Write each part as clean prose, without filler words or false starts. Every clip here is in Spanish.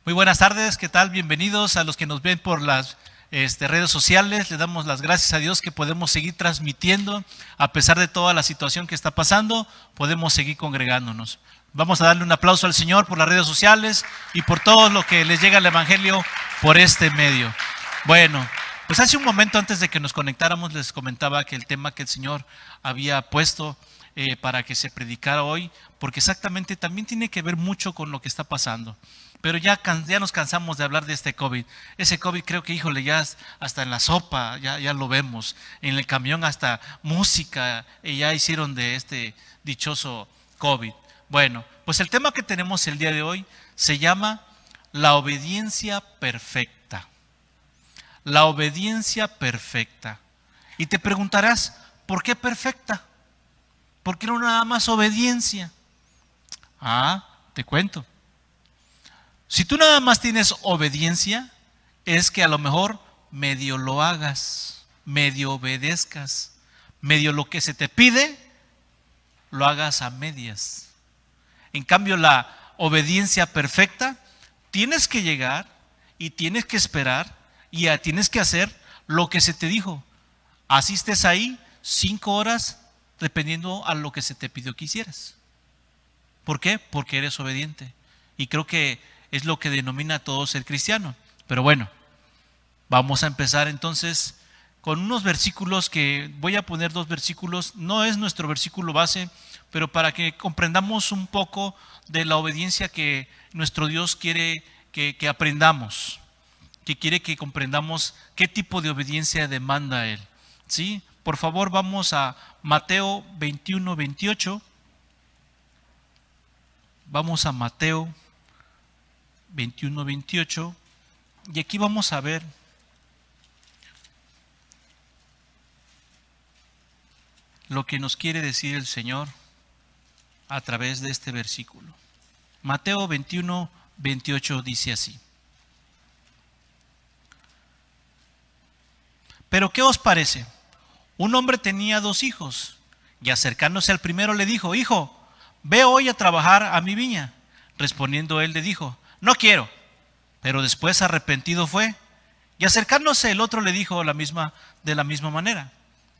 Muy buenas tardes, ¿qué tal? Bienvenidos a los que nos ven por las redes sociales. Le damos las gracias a Dios que podemos seguir transmitiendo, a pesar de toda la situación que está pasando, podemos seguir congregándonos. Vamos a darle un aplauso al Señor por las redes sociales y por todo lo que les llega al Evangelio por este medio. Bueno, pues hace un momento antes de que nos conectáramos les comentaba que el tema que el Señor había puesto para que se predicara hoy, porque exactamente también tiene que ver mucho con lo que está pasando. Pero ya nos cansamos de hablar de este COVID. Ese COVID creo que, híjole, ya hasta en la sopa, ya lo vemos. En el camión hasta música ya hicieron de este dichoso COVID. Bueno, pues el tema que tenemos el día de hoy se llama la obediencia perfecta. La obediencia perfecta. Y te preguntarás, ¿por qué perfecta? ¿Por qué no nada más obediencia? Te cuento. Si tú nada más tienes obediencia, es que a lo mejor medio lo hagas, medio obedezcas, medio lo que se te pide, lo hagas a medias. En cambio, la obediencia perfecta, tienes que llegar y tienes que esperar y tienes que hacer lo que se te dijo. Así estés ahí 5 horas, dependiendo a lo que se te pidió que hicieras. ¿Por qué? Porque eres obediente. Y creo que es lo que denomina a todo ser cristiano. Pero bueno, vamos a empezar entonces con unos versículos que voy a poner 2 versículos. No es nuestro versículo base, pero para que comprendamos un poco de la obediencia que nuestro Dios quiere que aprendamos, que quiere que comprendamos qué tipo de obediencia demanda Él. ¿Sí? Por favor, vamos a Mateo 21, 28. Vamos a Mateo 21, 28. Y aquí vamos a ver lo que nos quiere decir el Señor a través de este versículo. Mateo 21, 28 dice así. ¿Pero qué os parece? Un hombre tenía 2 hijos, y acercándose al primero le dijo: Hijo, ve hoy a trabajar a mi viña. Respondiendo él le dijo: No quiero. Pero después arrepentido fue. Y acercándose el otro le dijo de la misma manera.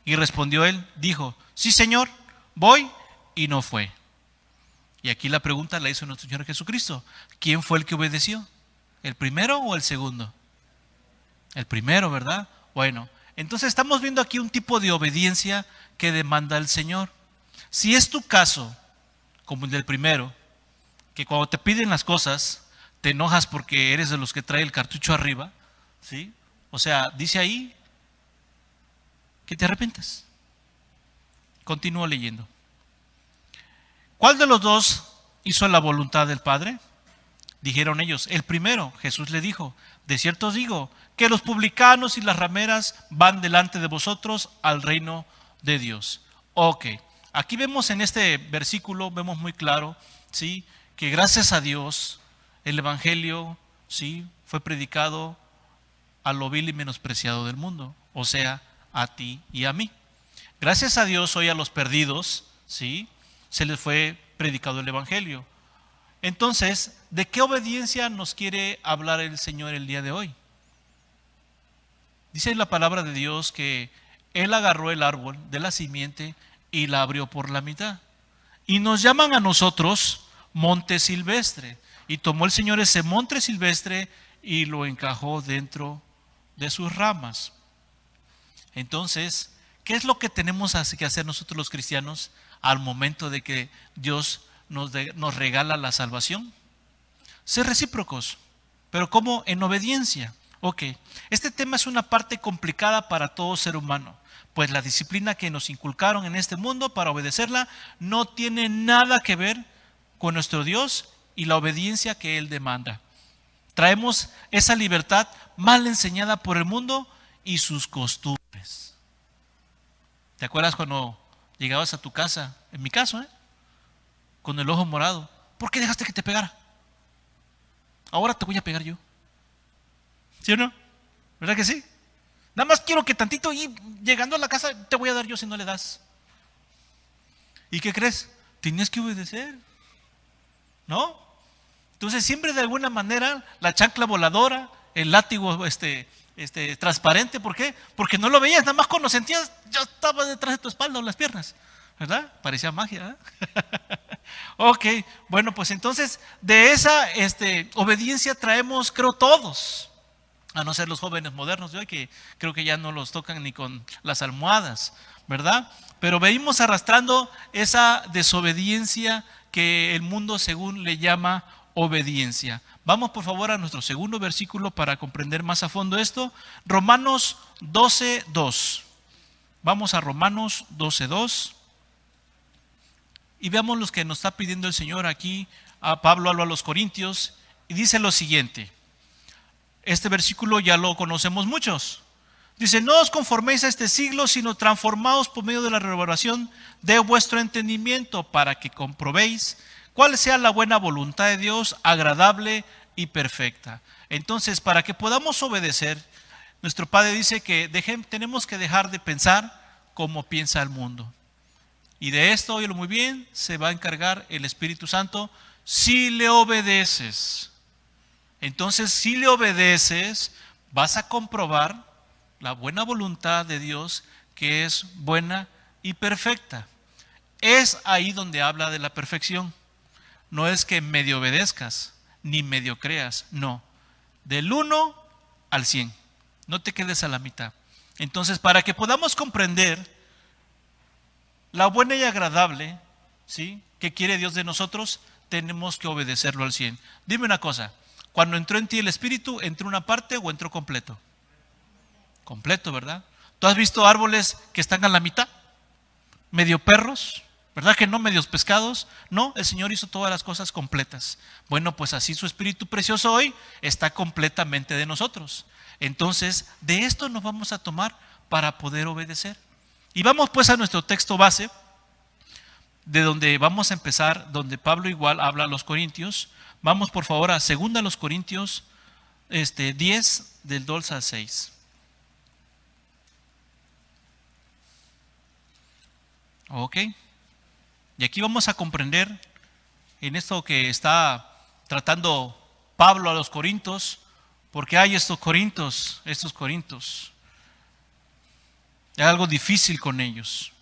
Y respondió él, dijo: Sí, Señor, voy, y no fue. Y aquí la pregunta la hizo nuestro Señor Jesucristo: ¿quién fue el que obedeció? ¿El primero o el segundo? El primero, ¿verdad? Bueno, entonces estamos viendo aquí un tipo de obediencia que demanda el Señor. Si es tu caso, como el del primero, que cuando te piden las cosas, te enojas porque eres de los que trae el cartucho arriba, ¿sí? O sea, dice ahí que te arrepientas. Continúo leyendo. ¿Cuál de los 2 hizo la voluntad del Padre? Dijeron ellos: el primero. Jesús le dijo: de cierto os digo, que los publicanos y las rameras van delante de vosotros al reino de Dios. Ok, aquí vemos en este versículo, vemos muy claro, ¿sí?, que gracias a Dios el Evangelio, ¿sí?, fue predicado a lo vil y menospreciado del mundo, o sea, a ti y a mí. Gracias a Dios hoy a los perdidos, ¿sí?, se les fue predicado el Evangelio. Entonces, ¿de qué obediencia nos quiere hablar el Señor el día de hoy? Dice la palabra de Dios que Él agarró el árbol de la simiente y la abrió por la mitad. Y nos llaman a nosotros monte silvestre. Y tomó el Señor ese monte silvestre y lo encajó dentro de sus ramas. Entonces, ¿qué es lo que tenemos que hacer nosotros los cristianos al momento de que Dios nos regala la salvación? Ser recíprocos. ¿Pero cómo? En obediencia. Ok, este tema es una parte complicada para todo ser humano, pues la disciplina que nos inculcaron en este mundo para obedecerla no tiene nada que ver con nuestro Dios y la obediencia que Él demanda. Traemos esa libertad mal enseñada por el mundo y sus costumbres. ¿Te acuerdas cuando llegabas a tu casa, en mi caso, con el ojo morado? ¿Por qué dejaste que te pegara? Ahora te voy a pegar yo. ¿Sí o no? ¿Verdad que sí? Nada más quiero que tantito y llegando a la casa te voy a dar yo si no le das. ¿Y qué crees? Tienes que obedecer, ¿no? Entonces siempre de alguna manera la chancla voladora, el látigo transparente, ¿por qué? Porque no lo veías, nada más cuando lo sentías ya estaba detrás de tu espalda o las piernas, ¿verdad? Parecía magia, ¿eh? Ok, bueno, pues entonces de esa obediencia traemos, creo, todos, a no ser los jóvenes modernos de hoy, que creo que ya no los tocan ni con las almohadas, ¿verdad? Pero venimos arrastrando esa desobediencia que el mundo según le llama obediencia. Vamos por favor a nuestro segundo versículo para comprender más a fondo esto. Romanos 12:2. Vamos a Romanos 12:2 y veamos lo que nos está pidiendo el Señor aquí. A Pablo habla a los Corintios y dice lo siguiente. Este versículo ya lo conocemos muchos. Dice: no os conforméis a este siglo, sino transformaos por medio de la renovación de vuestro entendimiento, para que comprobéis cuál sea la buena voluntad de Dios, agradable y perfecta. Entonces, para que podamos obedecer, nuestro Padre dice que tenemos que dejar de pensar como piensa el mundo. Y de esto, óyelo muy bien, se va a encargar el Espíritu Santo si le obedeces. Entonces, si le obedeces, vas a comprobar la buena voluntad de Dios, que es buena y perfecta. Es ahí donde habla de la perfección. No es que medio obedezcas, ni medio creas, no. Del 1 al 100. No te quedes a la mitad. Entonces, para que podamos comprender la buena y agradable, ¿sí?, que quiere Dios de nosotros, tenemos que obedecerlo al 100. Dime una cosa, cuando entró en ti el Espíritu, ¿entró una parte o entró completo? Completo, ¿verdad? ¿Tú has visto árboles que están a la mitad? Medio perros, ¿verdad que no? Medios pescados. No, el Señor hizo todas las cosas completas. Bueno, pues así su Espíritu precioso hoy está completamente de nosotros. Entonces, de esto nos vamos a tomar para poder obedecer. Y vamos pues a nuestro texto base, de donde vamos a empezar, donde Pablo igual habla a los Corintios. Vamos por favor a 2 Corintios 10, del 2 al 6. Ok. Y aquí vamos a comprender en esto que está tratando Pablo a los Corintios, porque hay estos Corintios. Hay algo difícil con ellos.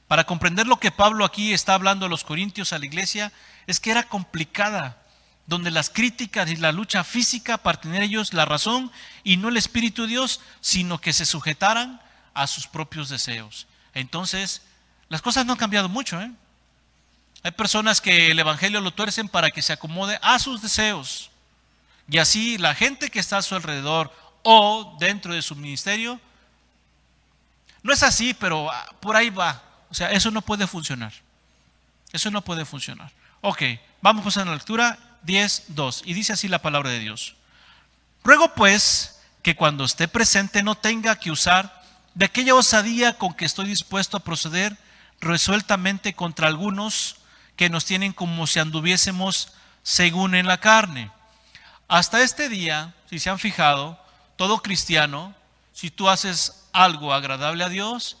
Para comprender lo que Pablo aquí está hablando a los Corintios, a la iglesia, es que era complicada, donde las críticas y la lucha física para tener ellos la razón y no el Espíritu de Dios, sino que se sujetaran a sus propios deseos. Entonces, las cosas no han cambiado mucho, ¿eh? Hay personas que el evangelio lo tuercen para que se acomode a sus deseos. Y así la gente que está a su alrededor o dentro de su ministerio, no es así, pero por ahí va. O sea, eso no puede funcionar. Eso no puede funcionar. Ok, vamos pues a la lectura 10:2. Y dice así la palabra de Dios. Ruego pues que cuando esté presente no tenga que usar de aquella osadía con que estoy dispuesto a proceder resueltamente contra algunos que nos tienen como si anduviésemos según en la carne. Hasta este día, si se han fijado, todo cristiano, si tú haces algo agradable a Dios,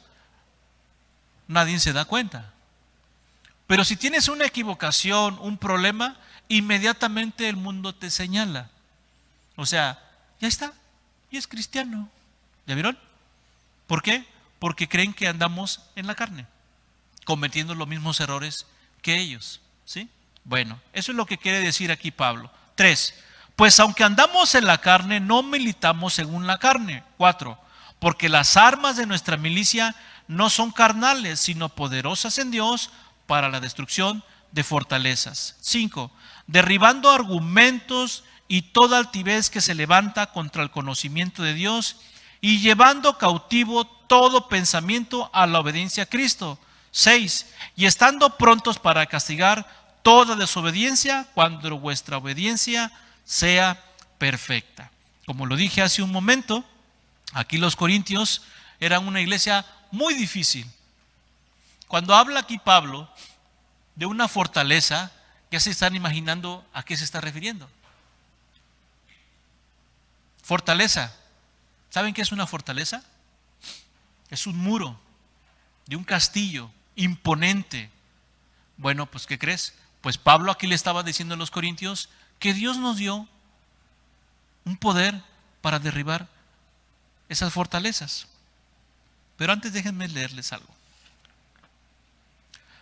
nadie se da cuenta. Pero si tienes una equivocación, un problema, inmediatamente el mundo te señala. O sea, ya está, y es cristiano. ¿Ya vieron? ¿Por qué? Porque creen que andamos en la carne, cometiendo los mismos errores que ellos, ¿sí? Bueno, eso es lo que quiere decir aquí Pablo. 3. Pues aunque andamos en la carne, no militamos según la carne. 4. Porque las armas de nuestra milicia no son carnales, sino poderosas en Dios para la destrucción de fortalezas. 5. Derribando argumentos y toda altivez que se levanta contra el conocimiento de Dios y llevando cautivo todo pensamiento a la obediencia a Cristo. 6. Y estando prontos para castigar toda desobediencia cuando vuestra obediencia sea perfecta. Como lo dije hace un momento, aquí los Corintios eran una iglesia muy difícil. Cuando habla aquí Pablo de una fortaleza, ya se están imaginando a qué se está refiriendo. Fortaleza. ¿Saben qué es una fortaleza? Es un muro de un castillo imponente. Bueno, pues ¿qué crees? Pues Pablo aquí le estaba diciendo a los Corintios que Dios nos dio un poder para derribar esas fortalezas. Pero antes déjenme leerles algo.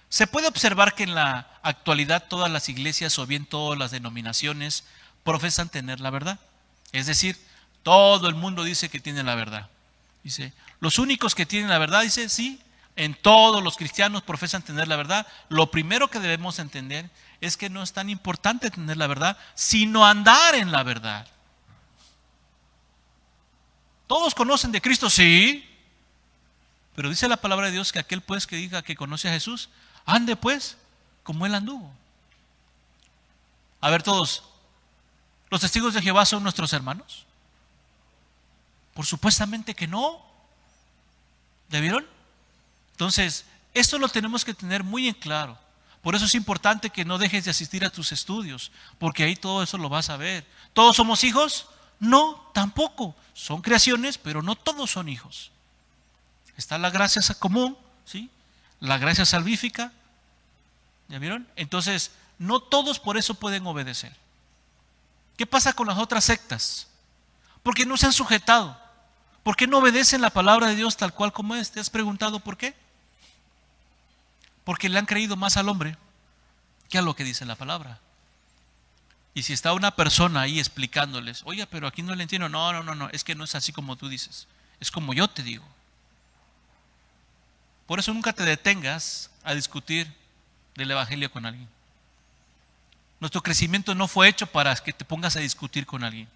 Se puede observar que en la actualidad todas las iglesias o bien todas las denominaciones profesan tener la verdad. Es decir, todo el mundo dice que tiene la verdad. Dice, los únicos que tienen la verdad, dice, sí, en todos los cristianos profesan tener la verdad. Lo primero que debemos entender es que no es tan importante tener la verdad, sino andar en la verdad. ¿Todos conocen de Cristo? Sí. Pero dice la palabra de Dios que aquel pues que diga que conoce a Jesús, ande pues como Él anduvo. A ver todos, ¿los testigos de Jehová son nuestros hermanos? Por supuestamente que no. ¿Ya vieron? Entonces, esto lo tenemos que tener muy en claro. Por eso es importante que no dejes de asistir a tus estudios, porque ahí todo eso lo vas a ver. ¿Todos somos hijos? No, tampoco. Son creaciones, pero no todos son hijos. Está la gracia común, ¿sí? La gracia salvífica. ¿Ya vieron? Entonces, no todos por eso pueden obedecer. ¿Qué pasa con las otras sectas? Porque no se han sujetado. ¿Por qué no obedecen la palabra de Dios tal cual como es? ¿Te has preguntado por qué? Porque le han creído más al hombre que a lo que dice la palabra. Y si está una persona ahí explicándoles, oye, pero aquí no le entiendo. No, es que no es así como tú dices. Es como yo te digo. Por eso nunca te detengas a discutir del evangelio con alguien. Nuestro crecimiento no fue hecho para que te pongas a discutir con alguien.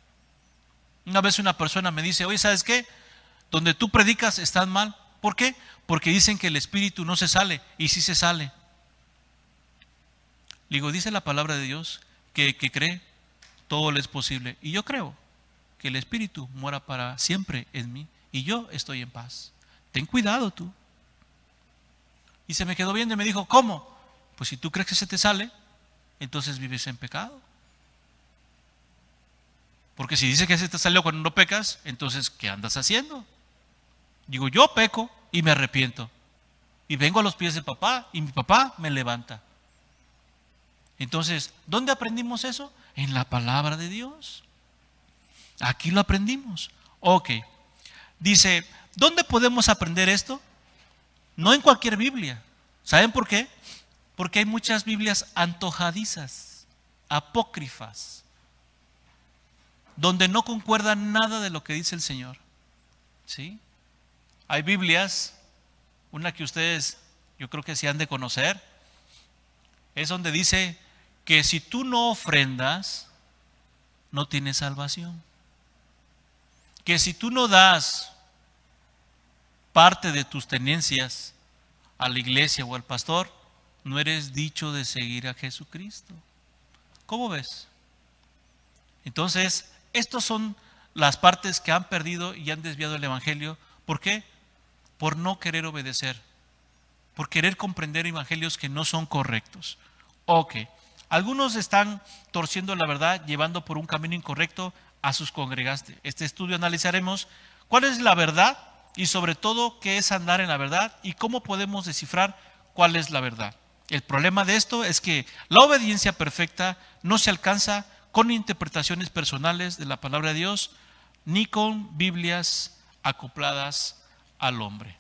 Una vez una persona me dice, oye, ¿sabes qué? Donde tú predicas están mal. ¿Por qué? Porque dicen que el espíritu no se sale, y sí se sale. Le digo, dice la palabra de Dios que cree, todo le es posible. Y yo creo que el espíritu mora para siempre en mí, y yo estoy en paz. Ten cuidado tú. Y se me quedó viendo y me dijo, ¿cómo? Pues si tú crees que se te sale, entonces vives en pecado. Porque si dice que se te salió cuando no pecas, entonces ¿qué andas haciendo? Digo, yo peco y me arrepiento. Y vengo a los pies de papá y mi papá me levanta. Entonces, ¿dónde aprendimos eso? En la palabra de Dios. Aquí lo aprendimos. Ok. Dice, ¿dónde podemos aprender esto? No en cualquier Biblia. ¿Saben por qué? Porque hay muchas Biblias antojadizas, apócrifas, donde no concuerda nada de lo que dice el Señor. ¿Sí? Hay Biblias, una que ustedes yo creo que sí han de conocer, es donde dice que si tú no ofrendas, no tienes salvación. Que si tú no das parte de tus tenencias a la iglesia o al pastor, no eres dicho de seguir a Jesucristo. ¿Cómo ves? Entonces, estas son las partes que han perdido y han desviado el evangelio. ¿Por qué? Por no querer obedecer, por querer comprender evangelios que no son correctos. Ok, algunos están torciendo la verdad, llevando por un camino incorrecto a sus congregantes. Este estudio analizaremos cuál es la verdad y sobre todo qué es andar en la verdad y cómo podemos descifrar cuál es la verdad. El problema de esto es que la obediencia perfecta no se alcanza con interpretaciones personales de la palabra de Dios, ni con Biblias acopladas al hombre.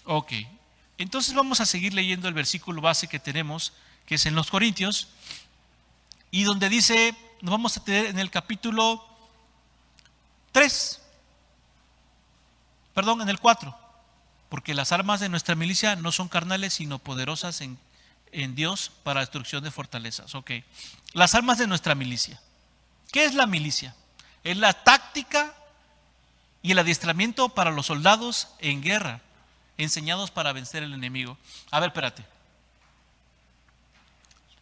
Ok, entonces vamos a seguir leyendo el versículo base que tenemos, que es en los Corintios, y donde dice, nos vamos a tener en el capítulo 3, perdón, en el 4, porque las armas de nuestra milicia no son carnales, sino poderosas en Dios para destrucción de fortalezas. Ok, las armas de nuestra milicia. ¿Qué es la milicia? Es la táctica y el adiestramiento para los soldados en guerra, enseñados para vencer al enemigo. A ver, espérate.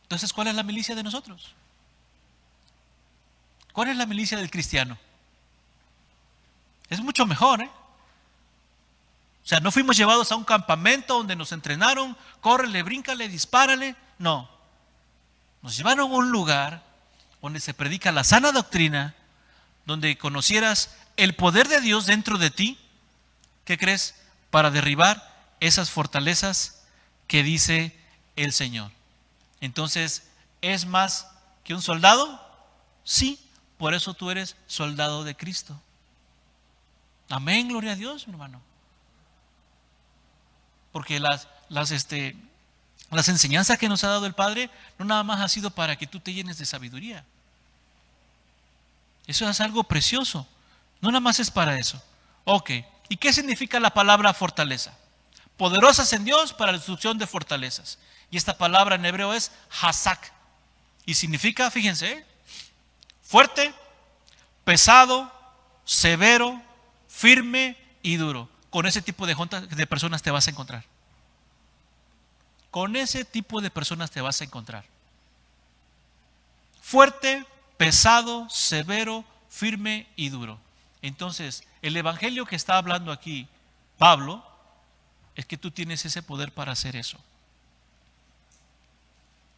Entonces, ¿cuál es la milicia de nosotros? ¿Cuál es la milicia del cristiano? Es mucho mejor, ¿eh? O sea, no fuimos llevados a un campamento donde nos entrenaron, córrele, bríncale, dispárale. No. Nos llevaron a un lugar donde se predica la sana doctrina, donde conocieras el poder de Dios dentro de ti. ¿Qué crees? Para derribar esas fortalezas que dice el Señor. Entonces, ¿es más que un soldado? Sí, por eso tú eres soldado de Cristo. Amén, gloria a Dios, mi hermano. Porque las enseñanzas que nos ha dado el Padre no nada más ha sido para que tú te llenes de sabiduría. Eso es algo precioso. No nada más es para eso. Ok. ¿Y qué significa la palabra fortaleza? Poderosas en Dios para la destrucción de fortalezas. Y esta palabra en hebreo es hazak. Y significa, fíjense, fuerte, pesado, severo, firme y duro. Con ese tipo de personas te vas a encontrar. Con ese tipo de personas te vas a encontrar. Fuerte, pesado, severo, firme y duro. Entonces, el evangelio que está hablando aquí Pablo es que tú tienes ese poder para hacer eso.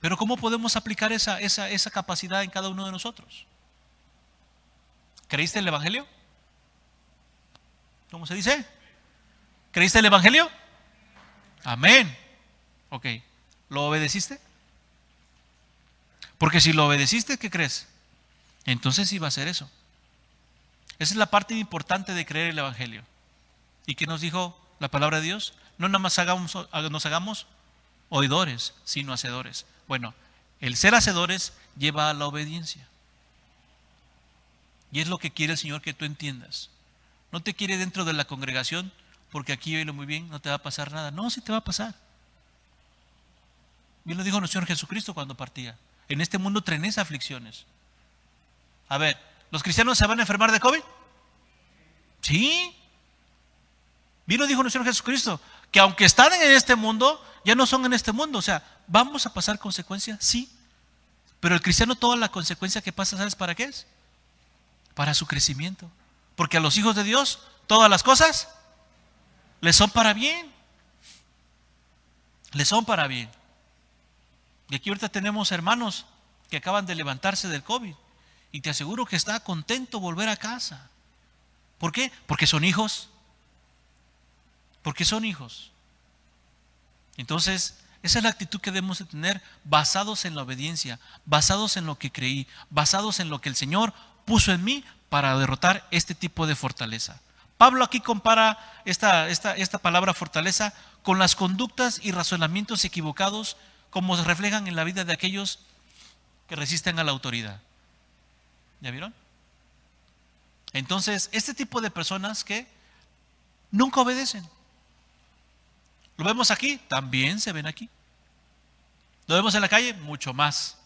Pero ¿cómo podemos aplicar esa capacidad en cada uno de nosotros? ¿Creíste el evangelio? ¿Cómo se dice? ¿Creíste el evangelio? Amén. Ok. ¿Lo obedeciste? Porque si lo obedeciste, ¿qué crees? Entonces iba a ser eso. Esa es la parte importante de creer el evangelio. ¿Y qué nos dijo la palabra de Dios? No nada más nos hagamos oidores, sino hacedores. Bueno, el ser hacedores lleva a la obediencia. Y es lo que quiere el Señor que tú entiendas. No te quiere dentro de la congregación porque aquí, oílo muy bien, no te va a pasar nada. No, sí te va a pasar. Bien lo dijo nuestro Señor Jesucristo cuando partía. En este mundo trenes aflicciones. A ver, ¿los cristianos se van a enfermar de COVID? Sí. Bien lo dijo nuestro Señor Jesucristo, que aunque están en este mundo, ya no son en este mundo. O sea, ¿vamos a pasar consecuencias? Sí. Pero el cristiano, toda la consecuencia que pasa, ¿sabes para qué es? Para su crecimiento. Porque a los hijos de Dios, todas las cosas les son para bien. Les son para bien. Y aquí ahorita tenemos hermanos que acaban de levantarse del COVID. Y te aseguro que está contento volver a casa. ¿Por qué? Porque son hijos. Porque son hijos. Entonces, esa es la actitud que debemos de tener, basados en la obediencia, basados en lo que creí, basados en lo que el Señor puso en mí para derrotar este tipo de fortaleza. Pablo aquí compara esta palabra fortaleza con las conductas y razonamientos equivocados como se reflejan en la vida de aquellos que resisten a la autoridad. ¿Ya vieron? Entonces, este tipo de personas que nunca obedecen. ¿Lo vemos aquí? También se ven aquí. ¿Lo vemos en la calle? Mucho más.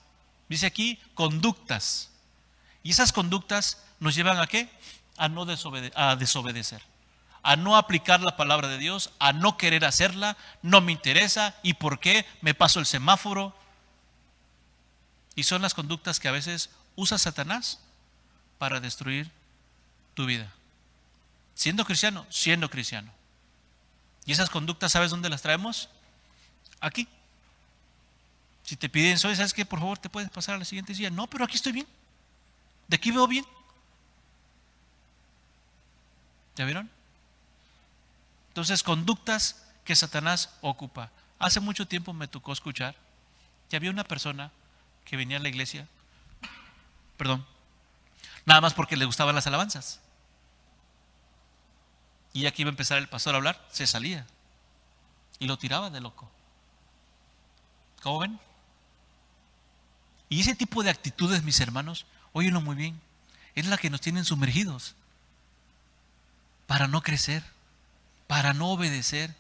Dice aquí conductas. Y esas conductas nos llevan ¿a qué? A desobedecer. A no aplicar la palabra de Dios, a no querer hacerla, no me interesa. ¿Y por qué? Me paso el semáforo. Y son las conductas que a veces usa Satanás para destruir tu vida. Siendo cristiano, siendo cristiano. Y esas conductas, ¿sabes dónde las traemos? Aquí. Si te piden, ¿sabes qué? Por favor, ¿te puedes pasar a la siguiente silla? No, pero aquí estoy bien. De aquí veo bien. ¿Ya vieron? Entonces, conductas que Satanás ocupa. Hace mucho tiempo me tocó escuchar que había una persona que venía a la iglesia, nada más porque le gustaban las alabanzas. Y ya que iba a empezar el pastor a hablar, se salía y lo tiraba de loco. ¿Cómo ven? Y ese tipo de actitudes, mis hermanos, óyenlo muy bien, es la que nos tienen sumergidos para no crecer, para no obedecer.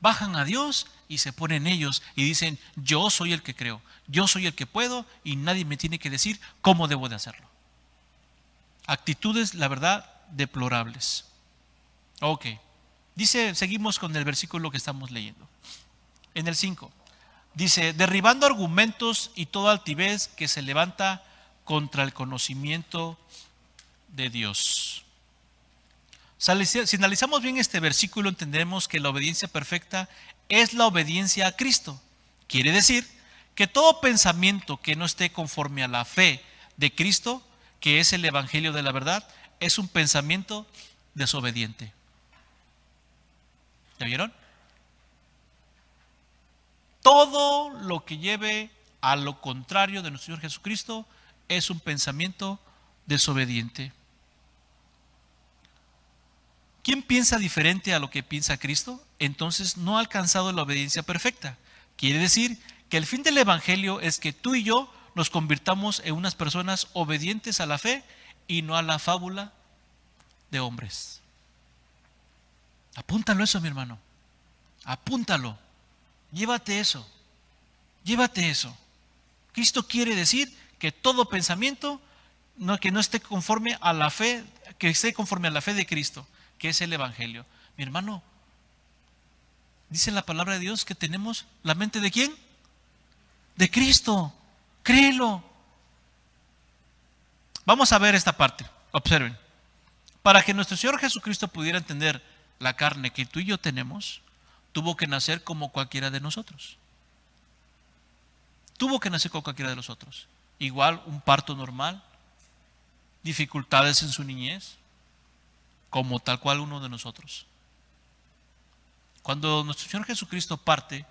Bajan a Dios y se ponen ellos y dicen, yo soy el que creo, yo soy el que puedo y nadie me tiene que decir cómo debo de hacerlo. Actitudes, la verdad, deplorables. Ok, dice, seguimos con el versículo que estamos leyendo. En el 5, dice, derribando argumentos y toda altivez que se levanta contra el conocimiento de Dios. Si analizamos bien este versículo, entenderemos que la obediencia perfecta es la obediencia a Cristo. Quiere decir que todo pensamiento que no esté conforme a la fe de Cristo, que es el evangelio de la verdad, es un pensamiento desobediente. ¿Ya vieron? Todo lo que lleve a lo contrario de nuestro Señor Jesucristo es un pensamiento desobediente. ¿Quién piensa diferente a lo que piensa Cristo? Entonces no ha alcanzado la obediencia perfecta. Quiere decir que el fin del Evangelio es que tú y yo nos convirtamos en unas personas obedientes a la fe y no a la fábula de hombres. Apúntalo eso, mi hermano. Apúntalo. Llévate eso. Llévate eso. Cristo quiere decir que todo pensamiento que no esté conforme a la fe, que esté conforme a la fe de Cristo, que es el Evangelio. Mi hermano, dice la palabra de Dios que tenemos la mente ¿de quién? De Cristo. Créelo. Vamos a ver esta parte. Observen. Para que nuestro Señor Jesucristo pudiera entender la carne que tú y yo tenemos, tuvo que nacer como cualquiera de nosotros. Tuvo que nacer como cualquiera de nosotros. Igual un parto normal, dificultades en su niñez, como tal cual uno de nosotros. Cuando nuestro Señor Jesucristo parte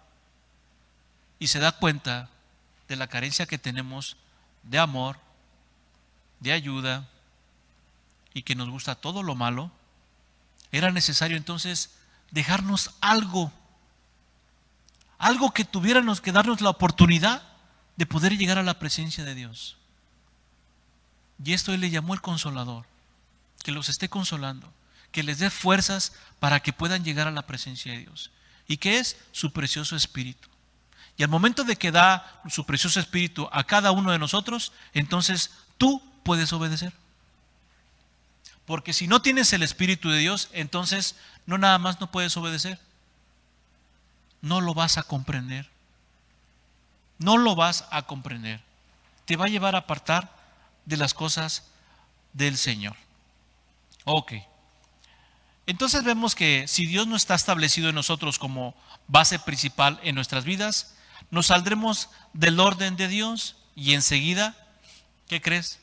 y se da cuenta de la carencia que tenemos de amor, de ayuda, y que nos gusta todo lo malo, era necesario entonces dejarnos algo que tuviéramos que darnos la oportunidad de poder llegar a la presencia de Dios. Y esto Él le llamó el Consolador, que los esté consolando, que les dé fuerzas para que puedan llegar a la presencia de Dios. ¿Y qué es? Su precioso Espíritu. Y al momento de que da su precioso Espíritu a cada uno de nosotros, entonces tú puedes obedecer. Porque si no tienes el Espíritu de Dios, entonces no nada más no puedes obedecer. No lo vas a comprender. No lo vas a comprender. Te va a llevar a apartar de las cosas del Señor. Ok. Entonces vemos que si Dios no está establecido en nosotros como base principal en nuestras vidas, nos saldremos del orden de Dios y enseguida, ¿qué crees?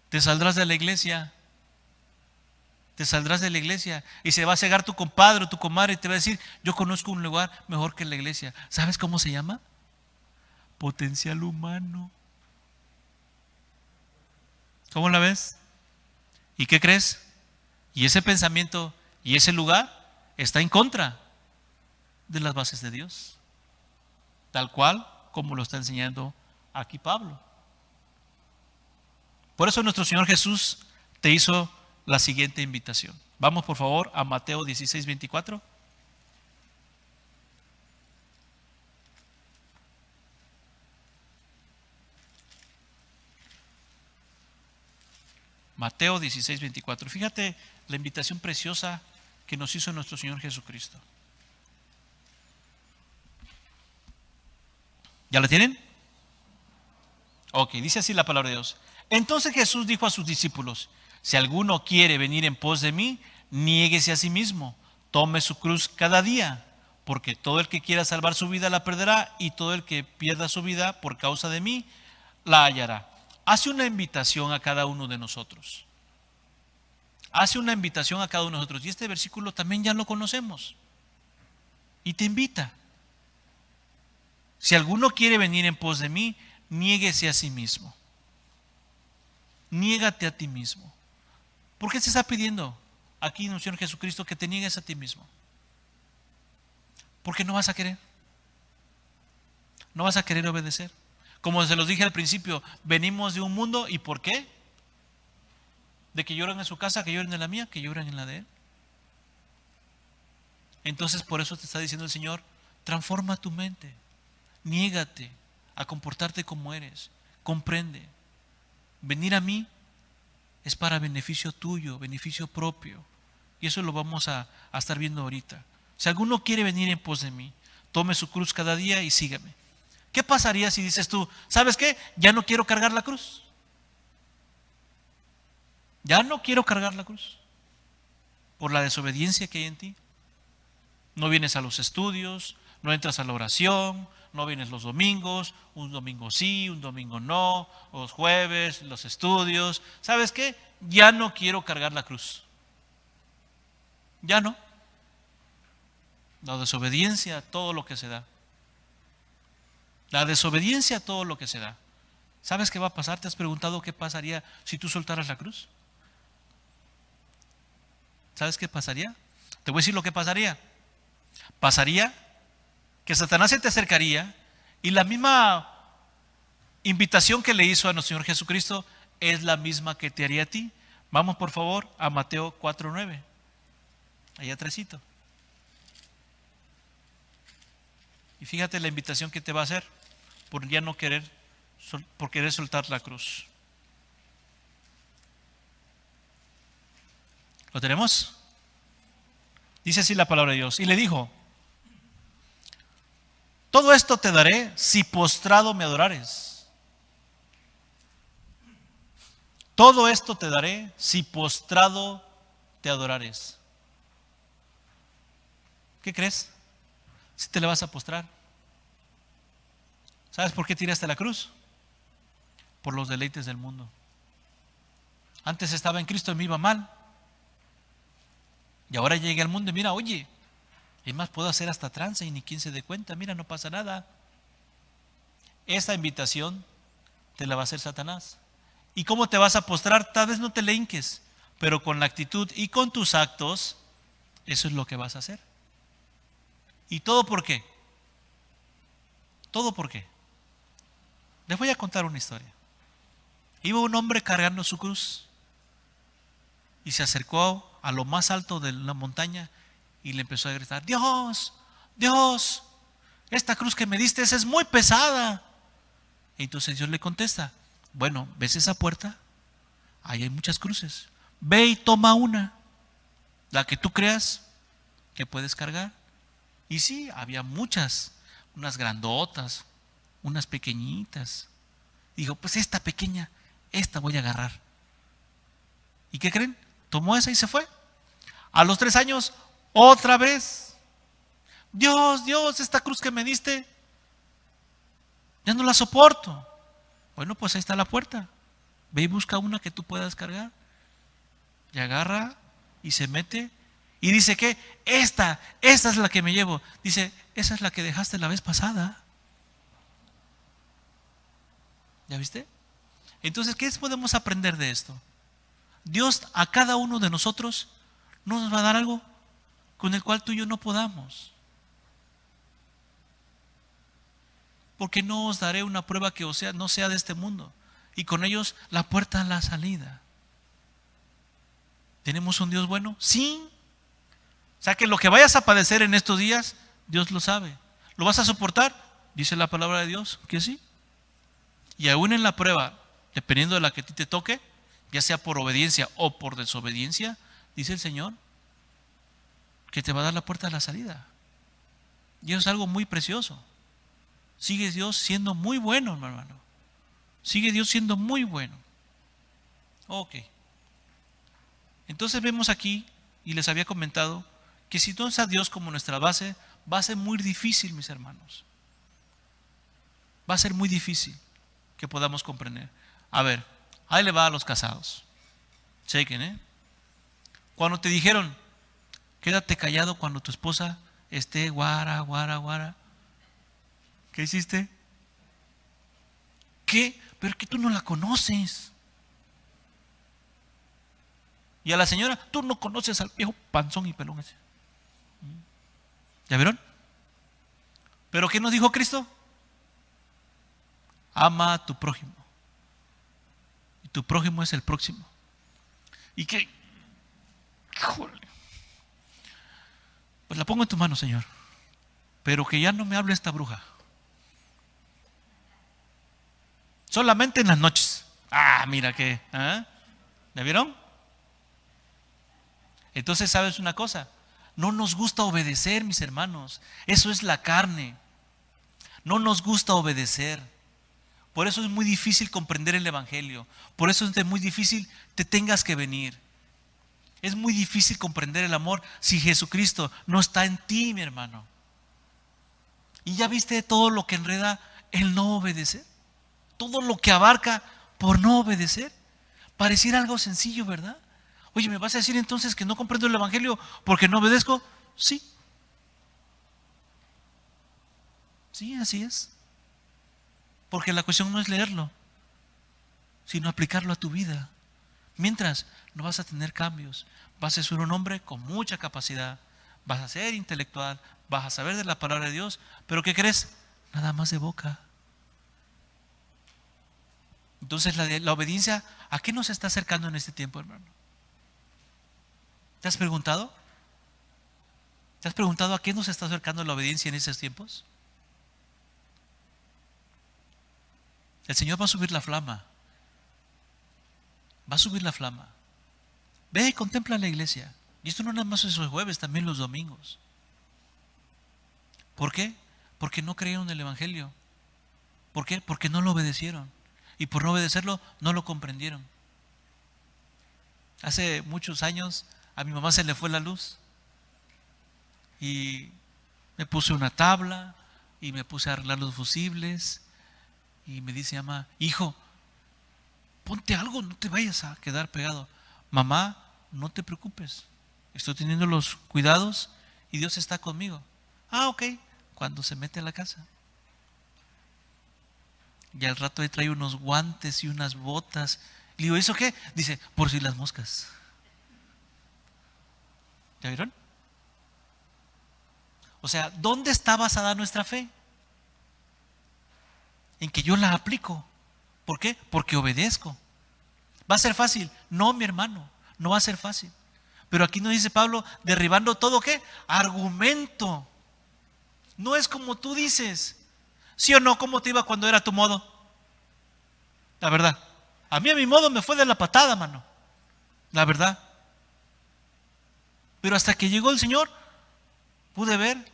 Te saldrás de la iglesia. Te saldrás de la iglesia y se va a cegar tu compadre o tu comadre y te va a decir, yo conozco un lugar mejor que la iglesia. ¿Sabes cómo se llama? Potencial humano. ¿Cómo la ves? ¿Y qué crees? Y ese pensamiento y ese lugar está en contra de las bases de Dios, tal cual como lo está enseñando aquí Pablo. Por eso nuestro Señor Jesús te hizo la siguiente invitación. Vamos por favor a Mateo 16, 24. Mateo 16, 24. Fíjate la invitación preciosa que nos hizo nuestro Señor Jesucristo. ¿Ya la tienen? Ok, dice así la palabra de Dios. Entonces Jesús dijo a sus discípulos, si alguno quiere venir en pos de mí, niéguese a sí mismo, tome su cruz cada día, porque todo el que quiera salvar su vida la perderá, y todo el que pierda su vida por causa de mí, la hallará. Hace una invitación a cada uno de nosotros. Hace una invitación a cada uno de nosotros. Y este versículo también ya lo conocemos. Y te invita. Si alguno quiere venir en pos de mí, niéguese a sí mismo. Niégate a ti mismo. ¿Por qué se está pidiendo aquí en el Señor Jesucristo que te niegues a ti mismo? Porque no vas a querer. No vas a querer obedecer. Como se los dije al principio, venimos de un mundo, ¿y por qué? De que lloran en su casa, que lloran en la mía, que lloran en la de Él. Entonces por eso te está diciendo el Señor, transforma tu mente, niégate a comportarte como eres, comprende. Venir a mí es para beneficio tuyo, beneficio propio. Y eso lo vamos a estar viendo ahorita. Si alguno quiere venir en pos de mí, tome su cruz cada día y sígame. ¿Qué pasaría si dices tú, ¿sabes qué? Ya no quiero cargar la cruz. Ya no quiero cargar la cruz. Por la desobediencia que hay en ti. No vienes a los estudios, no entras a la oración, no vienes los domingos, un domingo sí, un domingo no, los jueves, los estudios. ¿Sabes qué? Ya no quiero cargar la cruz. Ya no. La desobediencia a todo lo que se da. La desobediencia a todo lo que se da. ¿Sabes qué va a pasar? ¿Te has preguntado qué pasaría si tú soltaras la cruz? ¿Sabes qué pasaría? Te voy a decir lo que pasaría. Pasaría que Satanás se te acercaría y la misma invitación que le hizo a nuestro Señor Jesucristo es la misma que te haría a ti. Vamos por favor a Mateo 4:9. Allá atrásito. Y fíjate la invitación que te va a hacer por ya no querer, por querer soltar la cruz. ¿Lo tenemos? Dice así la palabra de Dios. Y le dijo: todo esto te daré si postrado me adorares. Todo esto te daré si postrado te adorares. ¿Qué crees? Si te le vas a postrar. ¿Sabes por qué tiraste la cruz? Por los deleites del mundo. Antes estaba en Cristo y me iba mal. Y ahora llegué al mundo y mira, oye, es más, puedo hacer hasta trance y ni quien se dé cuenta. Mira, no pasa nada. Esta invitación te la va a hacer Satanás. ¿Y cómo te vas a postrar? Tal vez no te le hinques, pero con la actitud y con tus actos, eso es lo que vas a hacer. ¿Y todo por qué? ¿Todo por qué? Les voy a contar una historia. Iba un hombre cargando su cruz y se acercó a lo más alto de la montaña y le empezó a gritar: Dios, Dios, esta cruz que me diste es muy pesada. Y entonces Dios le contesta: bueno, ¿ves esa puerta? Ahí hay muchas cruces. Ve y toma una, la que tú creas que puedes cargar. Y sí, había muchas, unas grandotas, unas pequeñitas. Dijo: pues esta pequeña, esta voy a agarrar. ¿Y qué creen? Tomó esa y se fue. A los 3 años, otra vez: Dios, Dios, esta cruz que me diste, ya no la soporto. Bueno, pues ahí está la puerta. Ve y busca una que tú puedas cargar. Y agarra y se mete. Y dice que esta es la que me llevo. Dice: esa es la que dejaste la vez pasada. ¿Ya viste? Entonces, ¿qué podemos aprender de esto? Dios a cada uno de nosotros no nos va a dar algo con el cual tú y yo no podamos. Porque no os daré una prueba que no sea de este mundo. Y con ellos la puerta a la salida. ¿Tenemos un Dios bueno? Sí. O sea que lo que vayas a padecer en estos días, Dios lo sabe. ¿Lo vas a soportar? Dice la palabra de Dios que sí. Y aún en la prueba, dependiendo de la que a ti te toque, ya sea por obediencia o por desobediencia, dice el Señor que te va a dar la puerta a la salida. Y eso es algo muy precioso. Sigue Dios siendo muy bueno, hermano. Sigue Dios siendo muy bueno. Ok. Entonces vemos aquí, y les había comentado, que si tenemos a Dios como nuestra base, va a ser muy difícil, mis hermanos. Va a ser muy difícil que podamos comprender. A ver, ahí le va a los casados. Chequen, ¿eh? Cuando te dijeron: quédate callado cuando tu esposa esté guara, guara, guara, ¿qué hiciste? ¿Qué? Pero es que tú no la conoces. Y a la señora: tú no conoces al viejo panzón y pelón ese. ¿Ya vieron? ¿Pero qué nos dijo Cristo? Ama a tu prójimo. Y tu prójimo es el próximo. ¿Y qué? Híjole. Pues la pongo en tu mano, Señor. Pero que ya no me hable esta bruja. Solamente en las noches. Ah, mira que. ¿Ah? ¿Ya vieron? Entonces, ¿sabes una cosa? No nos gusta obedecer, mis hermanos. Eso es la carne. No nos gusta obedecer. Por eso es muy difícil comprender el Evangelio. Por eso es muy difícil te tengas que venir. Es muy difícil comprender el amor si Jesucristo no está en ti, mi hermano. Y ya viste todo lo que enreda el no obedecer. Todo lo que abarca por no obedecer. Pareciera algo sencillo, ¿verdad? Oye, ¿me vas a decir entonces que no comprendo el Evangelio porque no obedezco? Sí. Sí, así es. Porque la cuestión no es leerlo. sino aplicarlo a tu vida. Mientras, no vas a tener cambios. Vas a ser un hombre con mucha capacidad. Vas a ser intelectual. Vas a saber de la palabra de Dios. Pero ¿qué crees? Nada más de boca. Entonces la obediencia, ¿a qué nos está acercando en este tiempo, hermano? ¿Te has preguntado? ¿Te has preguntado a qué nos está acercando la obediencia en estos tiempos? El Señor va a subir la flama. Va a subir la flama. Ve y contempla la iglesia. Y esto no nada más es los jueves, también los domingos. ¿Por qué? Porque no creyeron el Evangelio. ¿Por qué? Porque no lo obedecieron. Y por no obedecerlo, no lo comprendieron. Hace muchos años a mi mamá se le fue la luz. Y me puse una tabla y me puse a arreglar los fusibles. Y me dice mamá, hijo, ponte algo, no te vayas a quedar pegado. Mamá, no te preocupes, estoy teniendo los cuidados y Dios está conmigo. Ah, ok, cuando se mete a la casa. Y al rato ahí trae unos guantes y unas botas. Le digo, ¿eso qué? Dice, por si las moscas. ¿Ya vieron? O sea, ¿dónde está basada nuestra fe? En que yo la aplico. ¿Por qué? Porque obedezco. ¿Va a ser fácil? No, mi hermano, no va a ser fácil. Pero aquí nos dice Pablo, derribando todo, ¿qué? Argumento. No es como tú dices. ¿Sí o no? ¿Cómo te iba cuando era tu modo? La verdad. A mí a mi modo me fue de la patada, mano. La verdad. Pero hasta que llegó el Señor, pude ver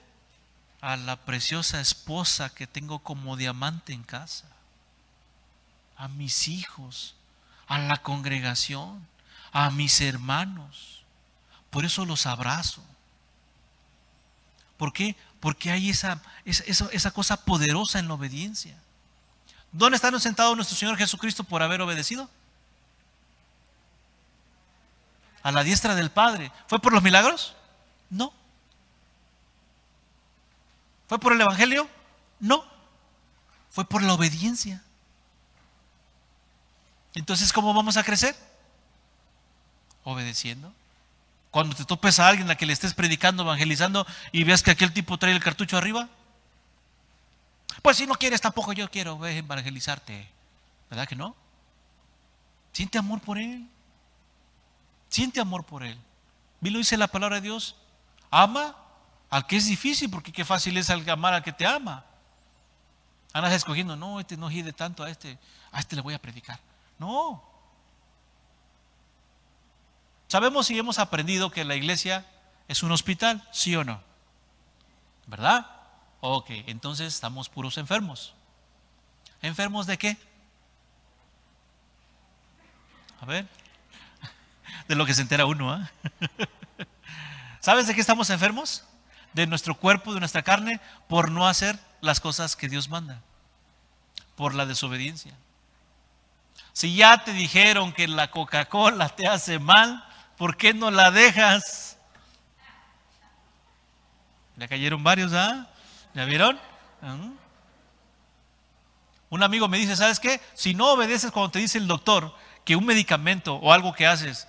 a la preciosa esposa que tengo como diamante en casa, a mis hijos, a la congregación, a mis hermanos. Por eso los abrazo. ¿Por qué? Porque hay esa cosa poderosa en la obediencia. ¿Dónde está sentado nuestro Señor Jesucristo por haber obedecido? A la diestra del Padre. ¿Fue por los milagros? No. ¿Fue por el Evangelio? No. Fue por la obediencia. Entonces, ¿cómo vamos a crecer? Obedeciendo. Cuando te topes a alguien a que le estés predicando, evangelizando y veas que aquel tipo trae el cartucho arriba, pues si no quieres tampoco yo quiero evangelizarte. ¿Verdad que no? Siente amor por él. Siente amor por él. ¿Vi lo dice la palabra de Dios? Ama al que es difícil, porque qué fácil es amar al que te ama. Andas escogiendo, no, este no gire tanto, a este le voy a predicar. No. Sabemos y hemos aprendido que la iglesia es un hospital, ¿sí o no? ¿Verdad? Ok, entonces estamos puros enfermos. ¿Enfermos de qué? A ver, de lo que se entera uno, ¿eh? ¿Sabes de qué estamos enfermos? De nuestro cuerpo, de nuestra carne, por no hacer las cosas que Dios manda, por la desobediencia. Si ya te dijeron que la Coca-Cola te hace mal, ¿por qué no la dejas? Ya cayeron varios, ¿ah? ¿Ya vieron? Un amigo me dice, ¿sabes qué? Si no obedeces cuando te dice el doctor que un medicamento o algo que haces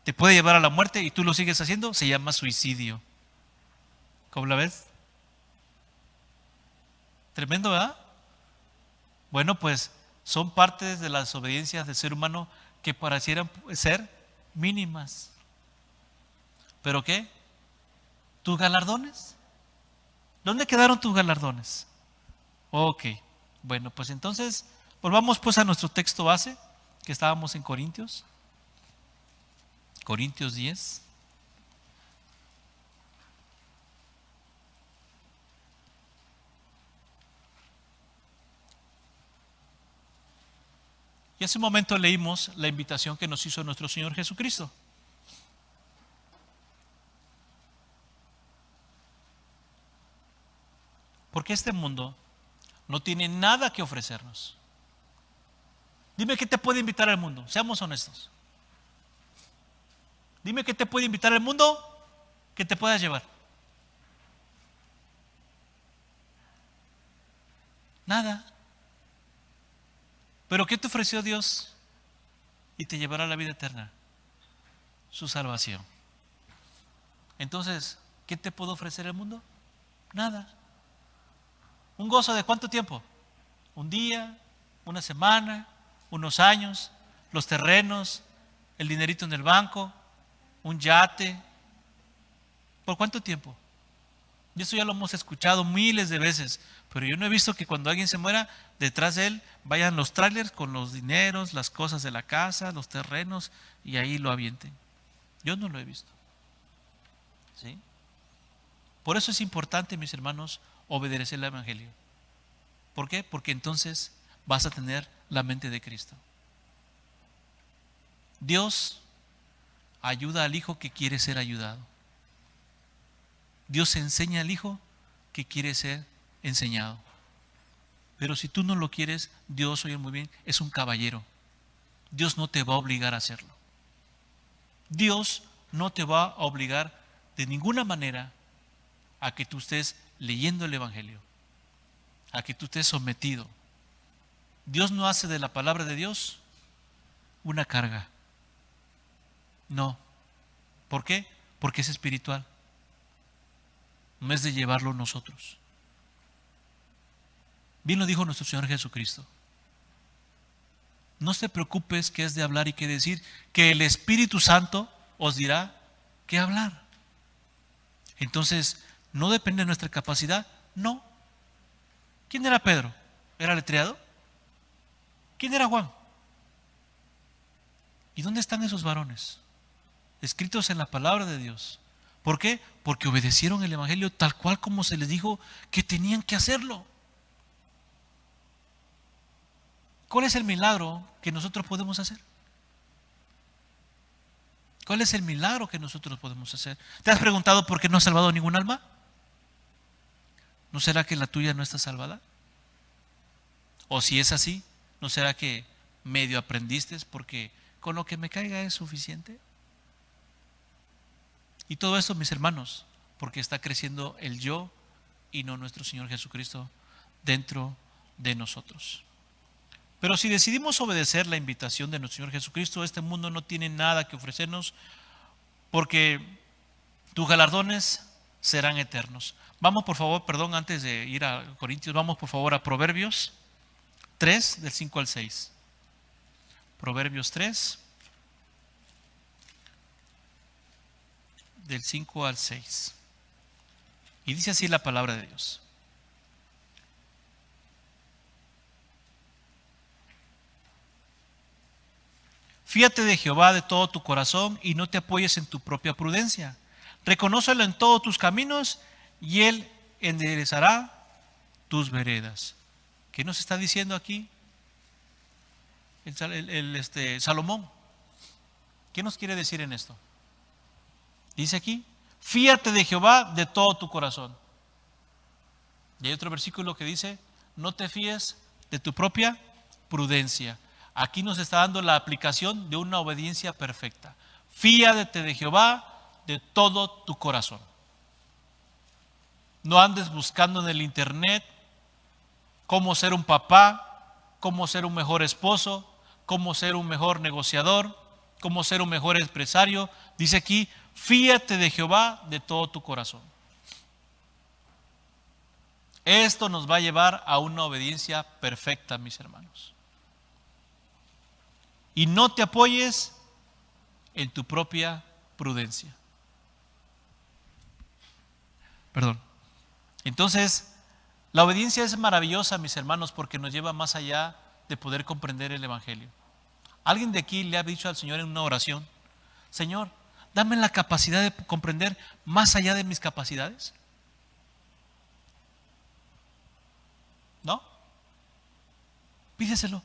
te puede llevar a la muerte y tú lo sigues haciendo, se llama suicidio. ¿Cómo la ves? Tremendo, ¿verdad? Bueno, pues son partes de las obediencias del ser humano que parecieran ser mínimas. ¿Pero qué? ¿Tus galardones? ¿Dónde quedaron tus galardones? Ok, bueno, pues entonces volvamos pues a nuestro texto base, que estábamos en Corintios 10. Y hace un momento leímos la invitación que nos hizo nuestro Señor Jesucristo. Porque este mundo no tiene nada que ofrecernos. Dime qué te puede invitar al mundo, seamos honestos. Dime qué te puede invitar al mundo que te puedas llevar. Nada. ¿Pero qué te ofreció Dios y te llevará a la vida eterna, su salvación. Entonces, ¿qué te puede ofrecer el mundo? Nada. ¿Un gozo de cuánto tiempo? Un día, una semana, unos años, los terrenos, el dinerito en el banco, un yate. ¿Por cuánto tiempo? Y eso ya lo hemos escuchado miles de veces, pero yo no he visto que cuando alguien se muera, detrás de él vayan los trailers con los dineros, las cosas de la casa, los terrenos, y ahí lo avienten. Yo no lo he visto. ¿Sí? Por eso es importante, mis hermanos, obedecer el Evangelio. ¿Por qué? Porque entonces vas a tener la mente de Cristo. Dios ayuda al hijo que quiere ser ayudado. Dios enseña al hijo que quiere ser enseñado. Pero si tú no lo quieres, Dios, oye muy bien, es un caballero. Dios no te va a obligar a hacerlo. Dios no te va a obligar de ninguna manera a que tú estés leyendo el Evangelio, a que tú estés sometido. Dios no hace de la palabra de Dios una carga. No. ¿Por qué? Porque es espiritual. No es de llevarlo nosotros. Bien lo dijo nuestro Señor Jesucristo. No te preocupes qué es de hablar y qué decir, que el Espíritu Santo os dirá qué hablar. Entonces, ¿no depende de nuestra capacidad? No. ¿Quién era Pedro? ¿Era letreado? ¿Quién era Juan? ¿Y dónde están esos varones? Escritos en la palabra de Dios. ¿Por qué? Porque obedecieron el Evangelio tal cual como se les dijo que tenían que hacerlo. ¿Cuál es el milagro que nosotros podemos hacer? ¿Cuál es el milagro que nosotros podemos hacer? ¿Te has preguntado por qué no has salvado ningún alma? ¿No será que la tuya no está salvada? O si es así, ¿no será que medio aprendiste porque con lo que me caiga es suficiente? Y todo esto, mis hermanos, porque está creciendo el yo y no nuestro Señor Jesucristo dentro de nosotros. Pero si decidimos obedecer la invitación de nuestro Señor Jesucristo, este mundo no tiene nada que ofrecernos porque tus galardones serán eternos. Vamos por favor, perdón, antes de ir a Corintios, vamos por favor a Proverbios 3, del 5 al 6. Proverbios 3, del 5 al 6. Y dice así la palabra de Dios. Fíate de Jehová de todo tu corazón y no te apoyes en tu propia prudencia. Reconócelo en todos tus caminos y Él enderezará tus veredas. ¿Qué nos está diciendo aquí Salomón? ¿Qué nos quiere decir en esto? Dice aquí, fíate de Jehová de todo tu corazón. Y hay otro versículo que dice, no te fíes de tu propia prudencia. Aquí nos está dando la aplicación de una obediencia perfecta. Fíate de Jehová de todo tu corazón. No andes buscando en el internet cómo ser un papá, cómo ser un mejor esposo, cómo ser un mejor negociador, cómo ser un mejor empresario. Dice aquí, fíate de Jehová de todo tu corazón. Esto nos va a llevar a una obediencia perfecta, mis hermanos. Y no te apoyes en tu propia prudencia. Perdón. Entonces, la obediencia es maravillosa, mis hermanos, porque nos lleva más allá de poder comprender el Evangelio. ¿Alguien de aquí le ha dicho al Señor en una oración, Señor, dame la capacidad de comprender más allá de mis capacidades? ¿No? Pídeselo.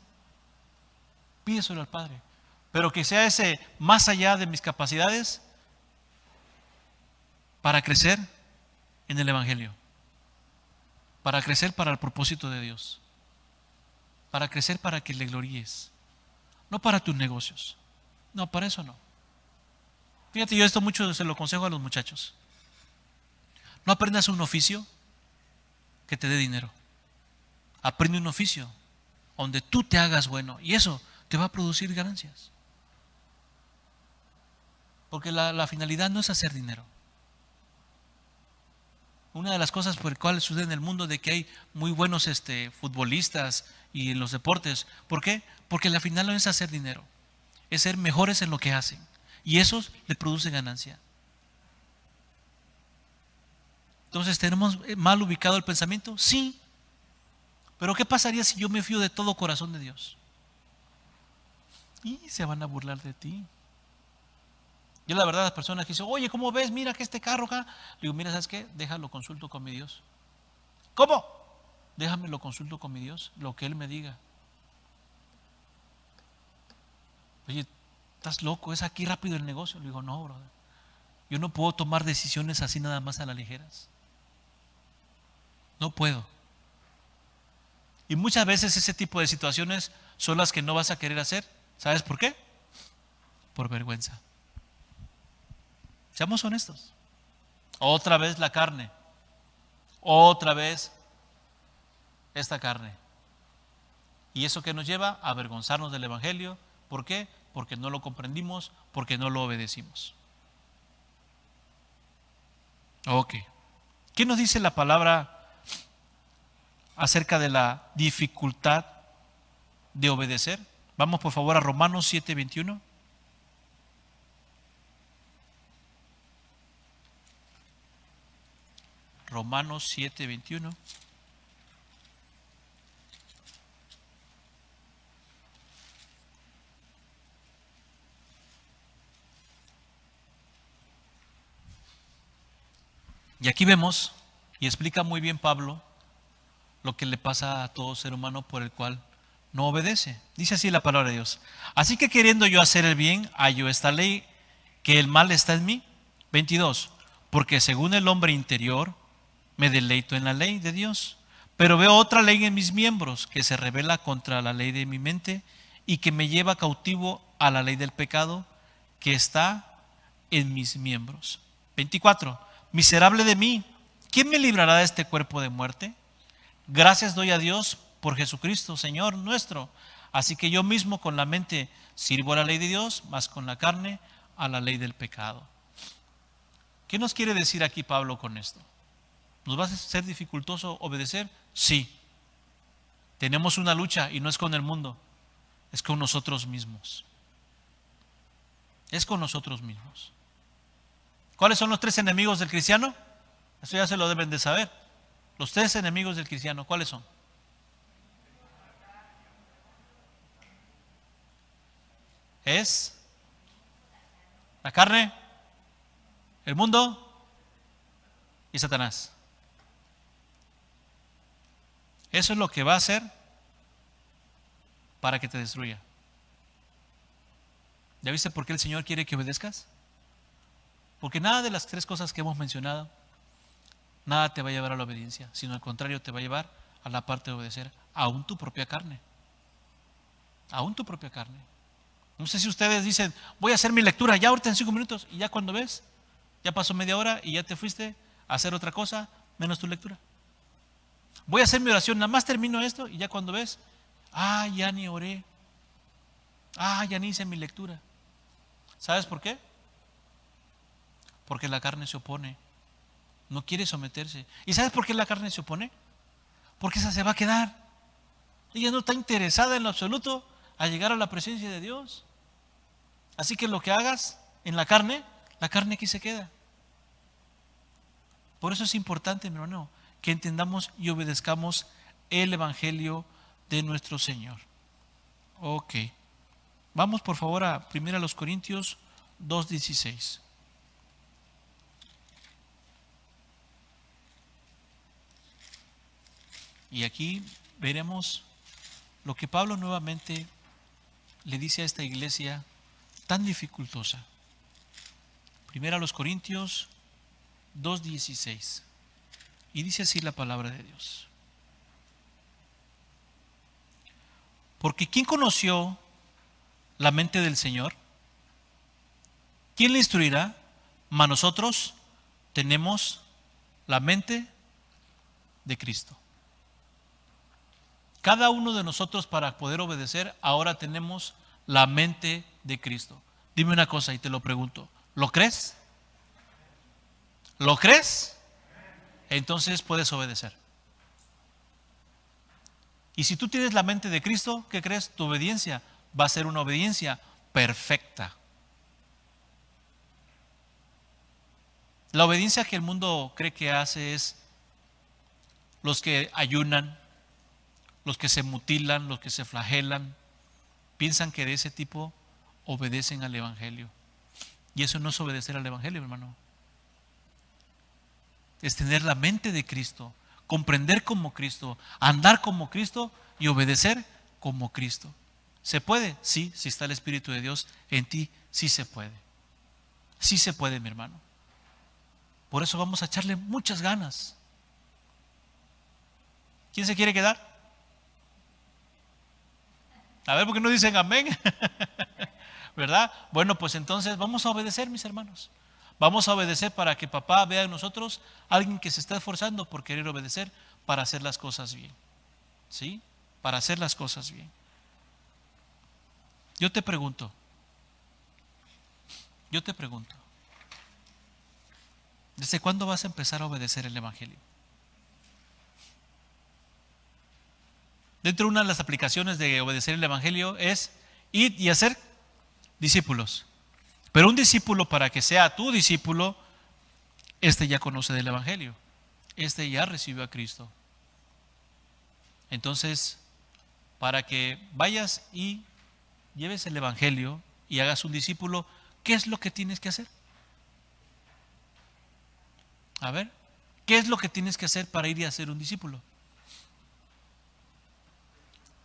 Pídeselo al Padre. Pero que sea ese más allá de mis capacidades para crecer en el Evangelio. Para crecer para el propósito de Dios. Para crecer para que le gloríes. No para tus negocios. No, para eso no. Fíjate, yo esto mucho se lo aconsejo a los muchachos. No aprendas un oficio que te dé dinero. Aprende un oficio donde tú te hagas bueno y eso te va a producir ganancias. Porque la finalidad no es hacer dinero. Una de las cosas por las cuales sucede en el mundo de que hay muy buenos futbolistas y en los deportes. ¿Por qué? Porque la final no es hacer dinero, es ser mejores en lo que hacen. Y eso le produce ganancia. Entonces, ¿tenemos mal ubicado el pensamiento? Sí. Pero ¿qué pasaría si yo me fío de todo corazón de Dios? Y se van a burlar de ti. Yo la verdad, las personas que dicen, oye, ¿cómo ves? Mira que este carro acá. Le digo, mira, ¿sabes qué? Déjalo, consulto con mi Dios. ¿Cómo? Déjame lo consulto con mi Dios, lo que Él me diga. Oye, ¿estás loco? ¿Es aquí rápido el negocio? Le digo, no, brother. Yo no puedo tomar decisiones así nada más a las ligeras. No puedo. Y muchas veces ese tipo de situaciones son las que no vas a querer hacer. ¿Sabes por qué? Por vergüenza. Seamos honestos. Otra vez la carne. Otra vez esta carne. ¿Y eso qué nos lleva? A avergonzarnos del Evangelio. ¿Por qué? Porque no lo comprendimos, porque no lo obedecimos. Ok. ¿Qué nos dice la palabra acerca de la dificultad de obedecer? Vamos por favor a Romanos 7:21. Romanos 7:21. Y aquí vemos, y explica muy bien Pablo, lo que le pasa a todo ser humano por el cual no obedece. Dice así la palabra de Dios. Así que queriendo yo hacer el bien, hallo esta ley, que el mal está en mí. 22. Porque según el hombre interior, me deleito en la ley de Dios. Pero veo otra ley en mis miembros, que se rebela contra la ley de mi mente y que me lleva cautivo a la ley del pecado que está en mis miembros. 24. Miserable de mí, ¿quién me librará de este cuerpo de muerte? Gracias doy a Dios por Jesucristo, Señor nuestro. Así que yo mismo con la mente sirvo a la ley de Dios, mas con la carne a la ley del pecado. ¿Qué nos quiere decir aquí Pablo con esto? ¿Nos va a ser dificultoso obedecer? Sí. Tenemos una lucha y no es con el mundo, es con nosotros mismos. Es con nosotros mismos. ¿Cuáles son los tres enemigos del cristiano? Eso ya se lo deben de saber. Los tres enemigos del cristiano, ¿cuáles son? Es la carne, el mundo y Satanás. Eso es lo que va a hacer para que te destruya. ¿Ya viste por qué el Señor quiere que obedezcas? Porque nada de las tres cosas que hemos mencionado, nada te va a llevar a la obediencia, sino al contrario te va a llevar a la parte de obedecer, aún tu propia carne. Aún tu propia carne. No sé si ustedes dicen, voy a hacer mi lectura ya ahorita en 5 minutos, y ya cuando ves, ya pasó media hora y ya te fuiste a hacer otra cosa, menos tu lectura. Voy a hacer mi oración, nada más termino esto, y ya cuando ves, ya ni oré, ya ni hice mi lectura. ¿Sabes por qué? Porque la carne se opone, no quiere someterse. ¿Y sabes por qué la carne se opone? Porque esa se va a quedar. Ella no está interesada en lo absoluto a llegar a la presencia de Dios. Así que lo que hagas en la carne aquí se queda. Por eso es importante, mi hermano, que entendamos y obedezcamos el Evangelio de nuestro Señor. Ok. Vamos por favor a 1 Corintios 2:16. Y aquí veremos lo que Pablo nuevamente le dice a esta iglesia tan dificultosa. 1 Corintios 2:16. Y dice así la palabra de Dios. Porque ¿quién conoció la mente del Señor? ¿Quién le instruirá? Mas nosotros tenemos la mente de Cristo. Cada uno de nosotros, para poder obedecer, ahora tenemos la mente de Cristo. Dime una cosa y te lo pregunto, ¿Lo crees? ¿Lo crees? Entonces puedes obedecer. Y si tú tienes la mente de Cristo, ¿qué crees? Tu obediencia va a ser una obediencia perfecta. La obediencia que el mundo cree que hace es los que ayunan, los que se mutilan, los que se flagelan, piensan que de ese tipo obedecen al Evangelio. Y eso no es obedecer al Evangelio, hermano. Es tener la mente de Cristo, comprender como Cristo, andar como Cristo y obedecer como Cristo. ¿Se puede? Sí, si está el Espíritu de Dios en ti, sí se puede. Sí se puede, mi hermano. Por eso vamos a echarle muchas ganas. ¿Quién se quiere quedar? A ver, ¿por qué no dicen amén? ¿Verdad? Bueno, pues entonces vamos a obedecer, mis hermanos. Vamos a obedecer para que papá vea en nosotros a alguien que se está esforzando por querer obedecer para hacer las cosas bien. ¿Sí? Para hacer las cosas bien. Yo te pregunto, ¿desde cuándo vas a empezar a obedecer el Evangelio? Dentro de una de las aplicaciones de obedecer el Evangelio es ir y hacer discípulos. Pero un discípulo, para que sea tu discípulo, este ya conoce del Evangelio. Este ya recibió a Cristo. Entonces, para que vayas y lleves el Evangelio y hagas un discípulo, ¿qué es lo que tienes que hacer? A ver, ¿qué es lo que tienes que hacer para ir y hacer un discípulo?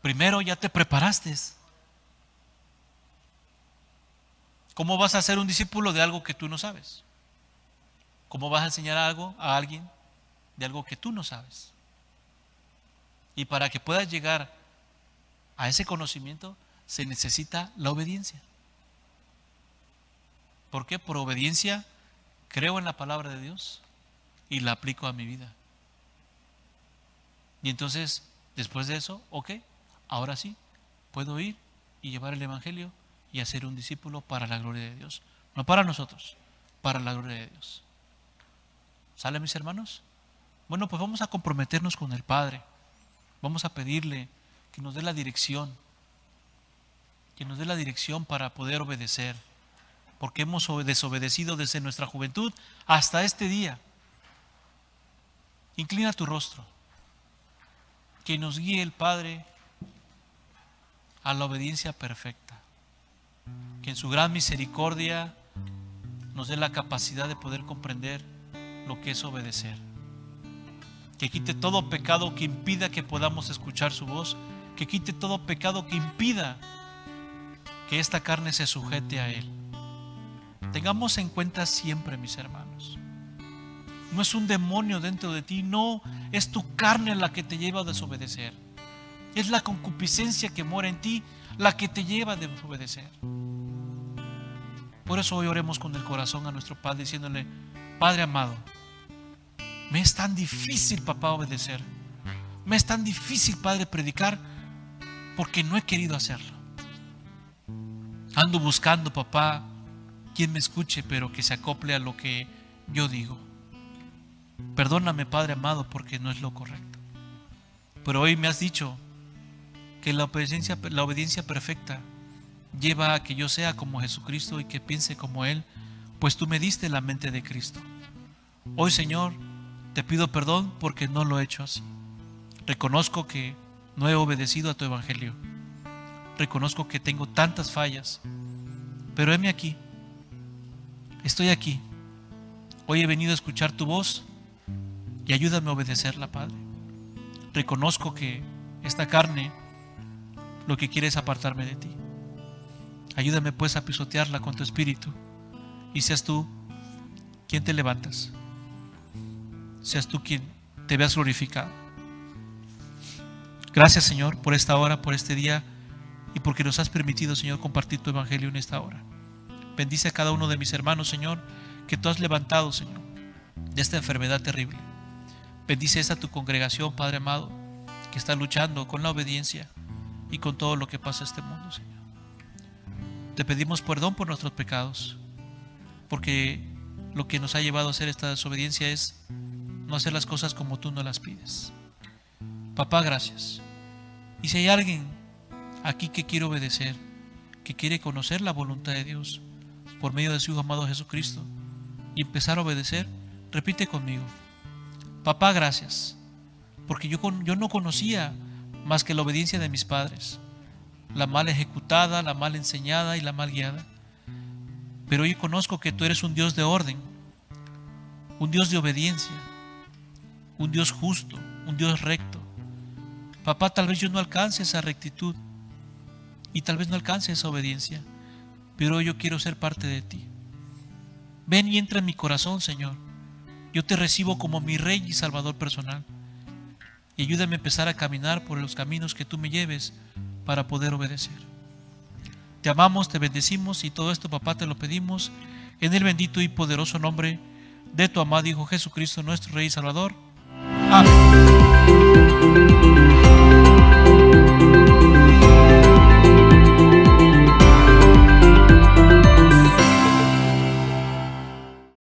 Primero ya te preparaste. ¿Cómo vas a ser un discípulo de algo que tú no sabes? ¿Cómo vas a enseñar algo a alguien de algo que tú no sabes? Y para que puedas llegar a ese conocimiento se necesita la obediencia. ¿Por qué? Por obediencia creo en la palabra de Dios y la aplico a mi vida. Y entonces, después de eso, ok, ahora sí, puedo ir y llevar el Evangelio y hacer un discípulo para la gloria de Dios. No para nosotros, para la gloria de Dios. ¿Sale, mis hermanos? Bueno, pues vamos a comprometernos con el Padre. Vamos a pedirle que nos dé la dirección. Que nos dé la dirección para poder obedecer. Porque hemos desobedecido desde nuestra juventud hasta este día. Inclina tu rostro. Que nos guíe el Padre a la obediencia perfecta. Que en su gran misericordia nos dé la capacidad de poder comprender lo que es obedecer. Que quite todo pecado que impida que podamos escuchar su voz. Que quite todo pecado que impida que esta carne se sujete a Él. Tengamos en cuenta siempre, mis hermanos, no es un demonio dentro de ti, no es tu carne la que te lleva a desobedecer. Es la concupiscencia que mora en ti la que te lleva a desobedecer. Por eso hoy oremos con el corazón a nuestro Padre diciéndole: Padre amado, me es tan difícil, papá, obedecer. Me es tan difícil, Padre, predicar porque no he querido hacerlo. Ando buscando, papá, quien me escuche, pero que se acople a lo que yo digo. Perdóname, Padre amado, porque no es lo correcto. Pero hoy me has dicho que la obediencia perfecta lleva a que yo sea como Jesucristo y que piense como Él, pues tú me diste la mente de Cristo. Hoy, Señor, te pido perdón porque no lo he hecho así. Reconozco que no he obedecido a tu Evangelio. Reconozco que tengo tantas fallas, pero heme aquí. Estoy aquí. Hoy he venido a escuchar tu voz y ayúdame a obedecerla, Padre. Reconozco que esta carne lo que quiere es apartarme de ti. Ayúdame pues a pisotearla con tu espíritu y seas tú quien te levantas. Seas tú quien te veas glorificado. Gracias, Señor, por esta hora, por este día y porque nos has permitido, Señor, compartir tu Evangelio en esta hora. Bendice a cada uno de mis hermanos, Señor, que tú has levantado, Señor, de esta enfermedad terrible. Bendice esta tu congregación, Padre amado, que está luchando con la obediencia y con todo lo que pasa en este mundo, Señor. Te pedimos perdón por nuestros pecados, porque lo que nos ha llevado a hacer esta desobediencia es no hacer las cosas como tú nos las pides. Papá, gracias. Y si hay alguien aquí que quiere obedecer, que quiere conocer la voluntad de Dios por medio de su Hijo amado Jesucristo y empezar a obedecer, repite conmigo: papá, gracias, porque yo no conocía más que la obediencia de mis padres, la mal ejecutada, la mal enseñada y la mal guiada. Pero hoy conozco que tú eres un Dios de orden, un Dios de obediencia, un Dios justo, un Dios recto. Papá, tal vez yo no alcance esa rectitud y tal vez no alcance esa obediencia, pero hoy yo quiero ser parte de ti. Ven y entra en mi corazón, Señor. Yo te recibo como mi Rey y Salvador personal. Y ayúdame a empezar a caminar por los caminos que tú me lleves para poder obedecer. Te amamos, te bendecimos y todo esto, papá, te lo pedimos en el bendito y poderoso nombre de tu amado Hijo Jesucristo, nuestro Rey y Salvador.